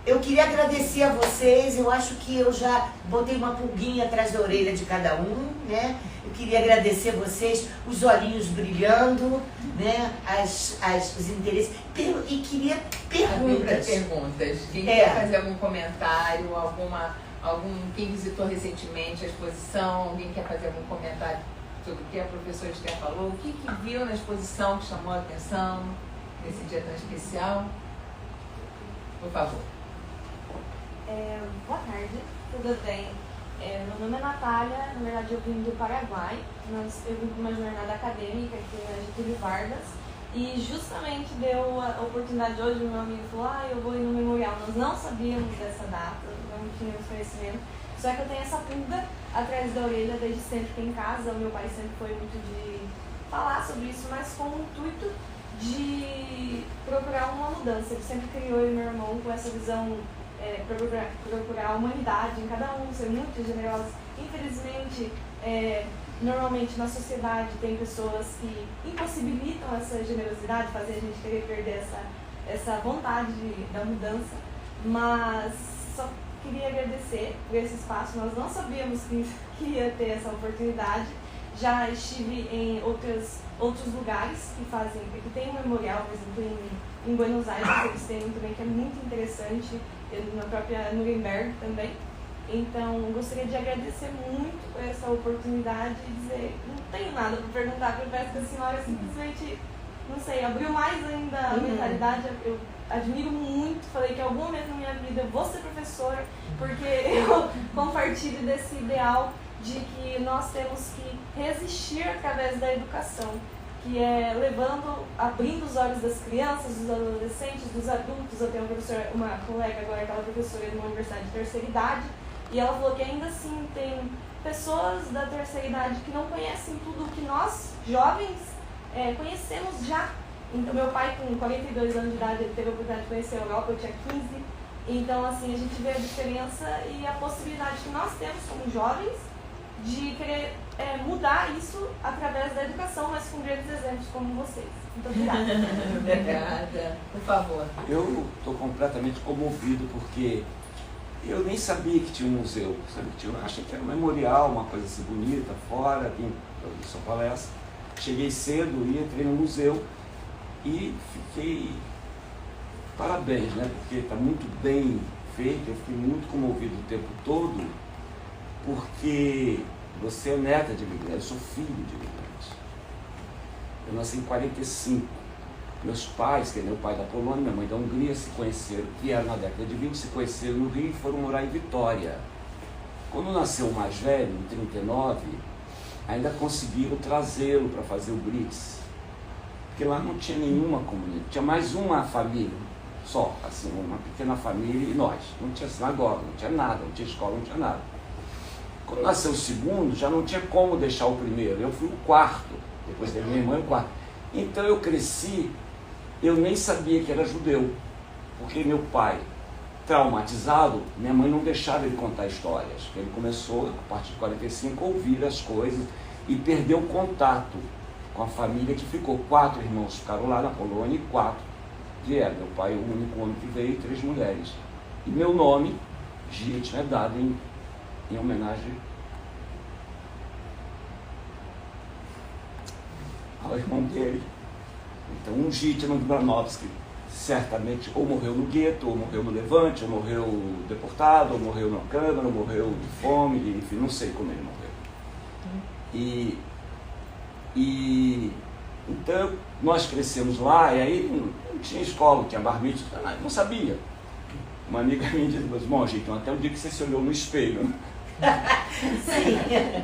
Eu queria agradecer a vocês, eu acho que eu já botei uma pulguinha atrás da orelha de cada um, né? Eu queria agradecer a vocês, os olhinhos brilhando, né? Os interesses, e queria perguntas. Quem quer fazer algum comentário, quem visitou recentemente a exposição, alguém quer fazer algum comentário sobre o que a professora Esther falou, o que viu na exposição que chamou a atenção nesse dia tão especial? Por favor. Boa tarde, tudo bem? Meu nome é Natália, na verdade eu vim do Paraguai, eu vim para uma jornada acadêmica aqui na Getúlio Vargas e justamente deu a oportunidade hoje, meu amigo falou, eu vou ir no memorial, nós não sabíamos dessa data, não tínhamos conhecimento, só que eu tenho essa pulga atrás da orelha desde sempre que em casa, o meu pai sempre foi muito de falar sobre isso, mas com o intuito de procurar uma mudança, ele sempre criou eu e meu irmão com essa visão procurar a humanidade em cada um, ser muito generosos. Infelizmente, normalmente na sociedade tem pessoas que impossibilitam essa generosidade, fazer a gente querer perder essa vontade da mudança, mas só queria agradecer por esse espaço. Nós não sabíamos que ia ter essa oportunidade. Já estive em outros lugares que tem um memorial, por exemplo, em Buenos Aires, eles têm um também que é muito interessante, na própria Nuremberg também. Então, gostaria de agradecer muito por essa oportunidade e dizer, não tenho nada para perguntar, porque parece que a senhora simplesmente, não sei, abriu mais ainda a mentalidade. Eu admiro muito, falei que em algum momento na minha vida eu vou ser professora, porque eu compartilho desse ideal de que nós temos que resistir através da educação, que é abrindo os olhos das crianças, dos adolescentes, dos adultos. Eu tenho uma colega agora, aquela professora de uma universidade de terceira idade, e ela falou que ainda assim tem pessoas da terceira idade que não conhecem tudo o que nós, jovens, conhecemos já. Então, meu pai, com 42 anos de idade, ele teve a oportunidade de conhecer a Europa, eu tinha 15. Então, assim, a gente vê a diferença e a possibilidade que nós temos como jovens de querer mudar isso através da educação, mas com grandes exemplos como vocês. Muito obrigada. Obrigada. Por favor. Eu estou completamente comovido porque eu nem sabia que tinha um museu. Sabe? Achei que era um memorial, uma coisa assim bonita, fora, vim para sua palestra. Cheguei cedo e entrei no museu e fiquei... Parabéns, né? Porque está muito bem feito. Eu fiquei muito comovido o tempo todo, porque você é neta de imigrante, eu sou filho de imigrante. Eu nasci em 45. Meus pais, que é meu pai da Polônia, minha mãe da Hungria, se conheceram, vieram na década de 20, se conheceram no Rio e foram morar em Vitória. Quando nasceu o mais velho, em 39, ainda conseguiram trazê-lo para fazer o Brits. Porque lá não tinha nenhuma comunidade, tinha mais uma família, só, assim, uma pequena família e nós. Não tinha sinagoga, não tinha nada, não tinha escola, não tinha nada. Quando nasceu o segundo, já não tinha como deixar o primeiro. Eu fui o quarto, depois da minha irmã, o quarto. Então eu cresci, eu nem sabia que era judeu, porque meu pai, traumatizado, minha mãe não deixava ele contar histórias. Ele começou, a partir de 45, a ouvir as coisas e perdeu o contato com a família que ficou. 4 irmãos ficaram lá na Polônia e 4 vieram. Meu pai é o único homem que veio e 3 mulheres. E meu nome, Git, é dado em homenagem ao irmão dele. Então, um Git no Branovski certamente ou morreu no gueto, ou morreu no Levante, ou morreu deportado, ou morreu na câmara, ou morreu de fome, enfim, não sei como ele morreu. Então, nós crescemos lá, e aí não tinha escola, não tinha bar mitzvah, não sabia. Uma amiga minha disse, mas, bom, gente, até o dia que você se olhou no espelho. Sim.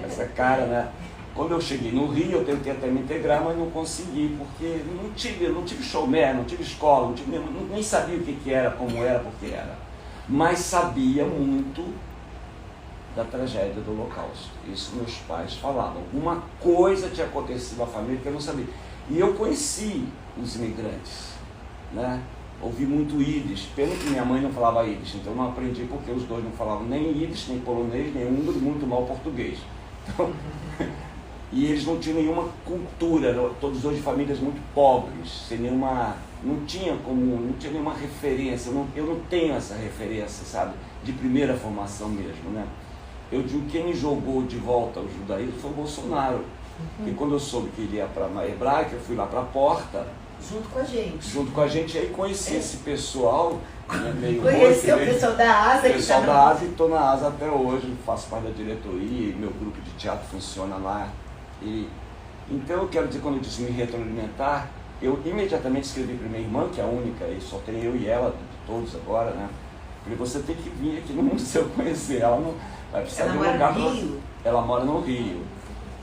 Essa cara, né? Quando eu cheguei no Rio, eu tentei até me integrar, mas não consegui, porque não tive showman, não tive escola, nem sabia o que era, como era, por que era. Mas sabia muito da tragédia do Holocausto. Isso meus pais falavam. Alguma coisa tinha acontecido na família que eu não sabia. E eu conheci os imigrantes, né? Ouvi muito ídis, pelo que minha mãe não falava ídis, então eu não aprendi porque os dois não falavam nem ídis, nem polonês, nem húngaro, muito mal português. Então, e eles não tinham nenhuma cultura, todos dois de famílias muito pobres, sem nenhuma, não tinha nenhuma referência, eu não tenho essa referência, sabe, de primeira formação mesmo, né? Eu digo que quem me jogou de volta ao judaísmo foi o Bolsonaro. E quando eu soube que ele ia para a hebraica, eu fui lá para a porta. Junto com a gente. Junto com a gente, aí conheci esse pessoal, né, meio Conheceu o pessoal da ASA. O pessoal da ASA, e estou na ASA até hoje, faço parte da diretoria, e meu grupo de teatro funciona lá. Então eu quero dizer, quando eu disse me retroalimentar, eu imediatamente escrevi para minha irmã, que é a única, e só tem eu e ela, de todos agora, né? Falei, você tem que vir aqui no museu conhecer, ela não vai precisar de um lugar. Ela mora no Rio.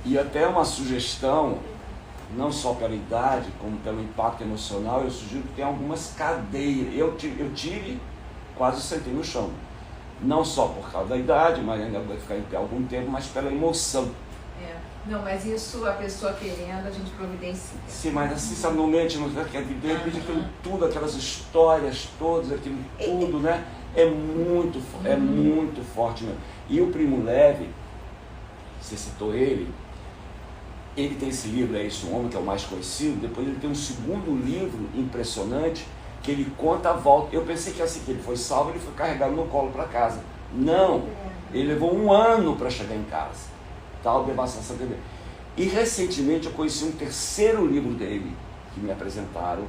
E até uma sugestão, não só pela idade, como pelo impacto emocional, eu sugiro que tem algumas cadeiras. Eu tive, quase sentei no chão. Não só por causa da idade, mas ainda vai ficar em pé algum tempo, mas pela emoção. Não, mas isso a pessoa querendo, a gente providencia. Sim, mas assim, sabe, no mente, de repente aquilo tudo, aquelas histórias todas, aquilo tudo, né? É muito forte mesmo. E o Primo Levi, você citou ele tem esse livro, É Isso, um Homem, que é o mais conhecido. Depois ele tem um segundo livro impressionante, que ele conta a volta. Eu pensei que assim, que ele foi salvo, ele foi carregado no colo para casa. Não, ele levou 1 ano para chegar em casa. Tal devastação dele. E recentemente eu conheci um terceiro livro dele, que me apresentaram,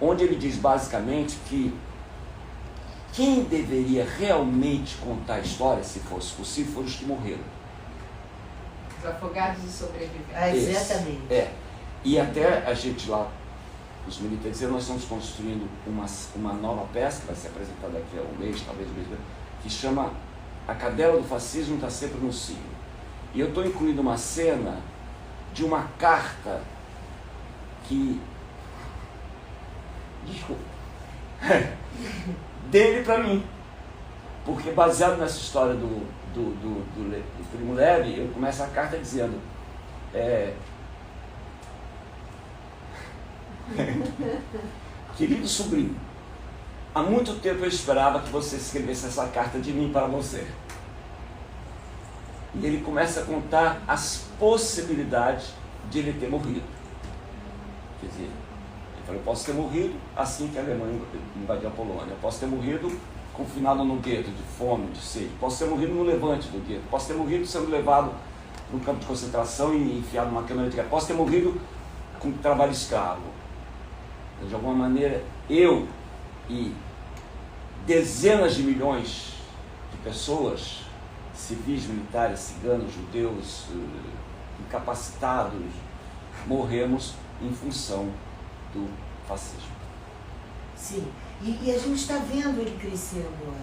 onde ele diz basicamente que quem deveria realmente contar a história, se fosse possível, foram os que morreram. Os afogados e sobreviventes. Exatamente. E até a gente lá, os militares, nós estamos construindo uma nova peça, que vai ser apresentada daqui a um mês, talvez um mês, que chama A Cadela do Fascismo Está Sempre no Cio. E eu estou incluindo uma cena de uma carta que... Desculpa. Dele para mim. Porque baseado nessa história do Primo Levi, eu começo a carta dizendo Querido sobrinho, há muito tempo eu esperava que você escrevesse essa carta de mim para você. E ele começa a contar as possibilidades de ele ter morrido. Quer dizer, ele falou, eu posso ter morrido assim que a Alemanha invadiu a Polônia. Eu posso ter morrido confinado no gueto, de fome, de sede. Posso ter morrido no levante do gueto. Posso ter morrido sendo levado no campo de concentração e enfiado numa câmara de gás. Posso ter morrido com trabalho escravo. De alguma maneira, eu e dezenas de milhões de pessoas, civis, militares, ciganos, judeus, incapacitados, morremos em função do fascismo. Sim, e a gente está vendo ele crescer agora.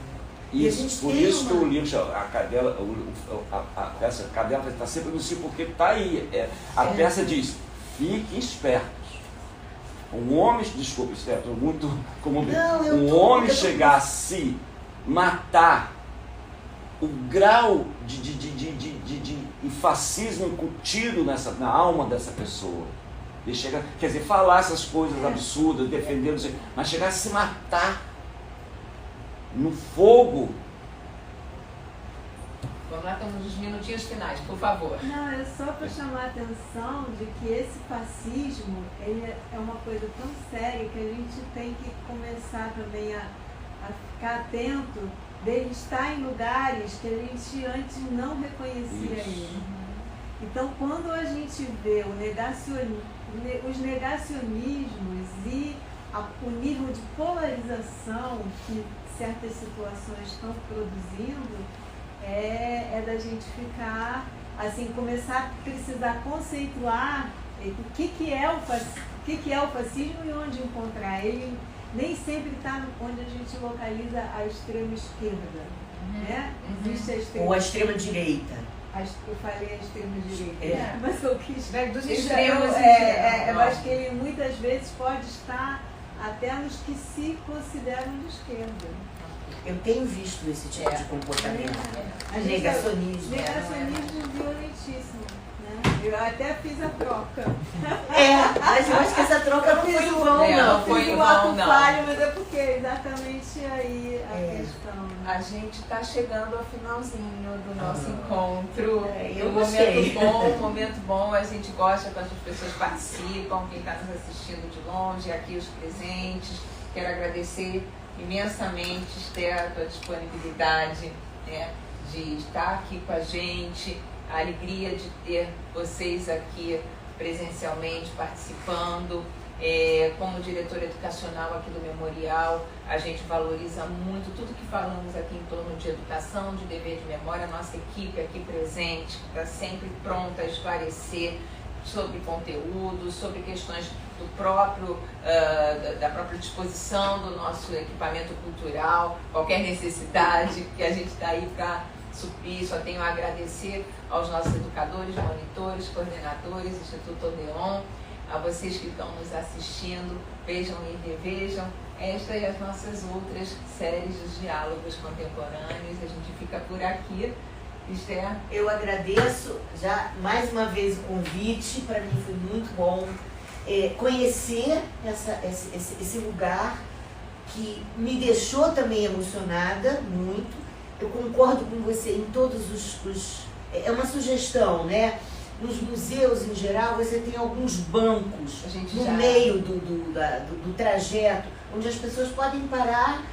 Isso, por isso que o livro chama a cadela, a peça Cadela está sempre no si, porque está aí. A peça diz, fiquem espertos. Um homem, desculpe, esperto, muito comum. Um homem chegar a se matar, o grau de fascismo incutido na alma dessa pessoa. Ele chega, quer dizer, falar essas coisas absurdas, defender, mas chegar a se matar no fogo. Vamos lá, estamos nos minutinhos finais, por favor. Não, é só para chamar a atenção de que esse fascismo, ele é uma coisa tão séria que a gente tem que começar também a ficar atento dele estar em lugares que a gente antes não reconhecia ele. Então, quando a gente vê os negacionismos e o nível de polarização que certas situações estão produzindo, é da gente ficar, assim, começar a precisar conceituar o que é o fascismo e onde encontrar. Ele nem sempre está onde a gente localiza a extrema esquerda, né? Existe a extrema... Ou a extrema direita. Eu falei a extrema direita, mas eu quis... Dos extremos mas que ele muitas vezes pode estar até nos que se consideram de esquerda. Eu tenho visto esse tipo de comportamento. Negacionismo. Negacionismo violentíssimo. Né? Eu até fiz a troca. Mas eu acho que essa troca não foi em vão, não. Não foi em um vão, ato não. falho, mas é porque é exatamente aí a questão. Né? A gente está chegando ao finalzinho do nosso encontro. Eu Um gostei. momento bom, a gente gosta quando as pessoas participam, quem está nos assistindo de longe, aqui os presentes. Quero agradecer imensamente, Esther, a tua disponibilidade, né, de estar aqui com a gente, a alegria de ter vocês aqui presencialmente participando. Como diretora educacional aqui do Memorial, a gente valoriza muito tudo que falamos aqui em torno de educação, de dever de memória, a nossa equipe aqui presente, que está sempre pronta a esclarecer sobre conteúdo, sobre questões do próprio, da própria disposição do nosso equipamento cultural, qualquer necessidade que a gente está aí para suprir. Só tenho a agradecer aos nossos educadores, monitores, coordenadores, Instituto Odeon, a vocês que estão nos assistindo, vejam e revejam esta e as nossas outras séries de diálogos contemporâneos. A gente fica por aqui. Esther? Eu agradeço já mais uma vez o convite, para mim foi muito bom conhecer esse lugar que me deixou também emocionada muito. Eu concordo com você em todos é uma sugestão, né? Nos museus em geral você tem alguns bancos no meio do trajeto, onde as pessoas podem parar,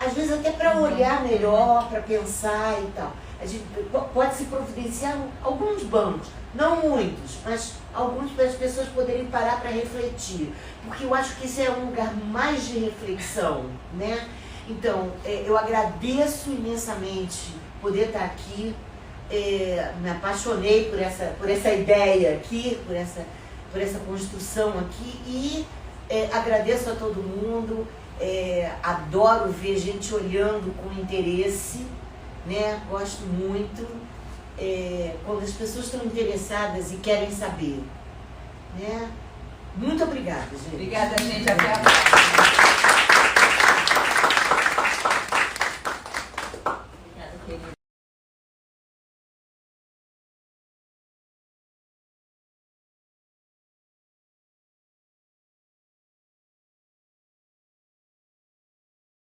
às vezes até para olhar melhor, para pensar e tal. A gente pode se providenciar alguns bancos, não muitos, mas alguns para as pessoas poderem parar para refletir, porque eu acho que esse é um lugar mais de reflexão, né? Então, eu agradeço imensamente poder estar aqui, me apaixonei por essa ideia aqui, por essa construção aqui e agradeço a todo mundo, adoro ver gente olhando com interesse, né? Gosto muito quando as pessoas estão interessadas e querem saber, né? Muito obrigada, gente. Obrigada, gente. Até a próxima.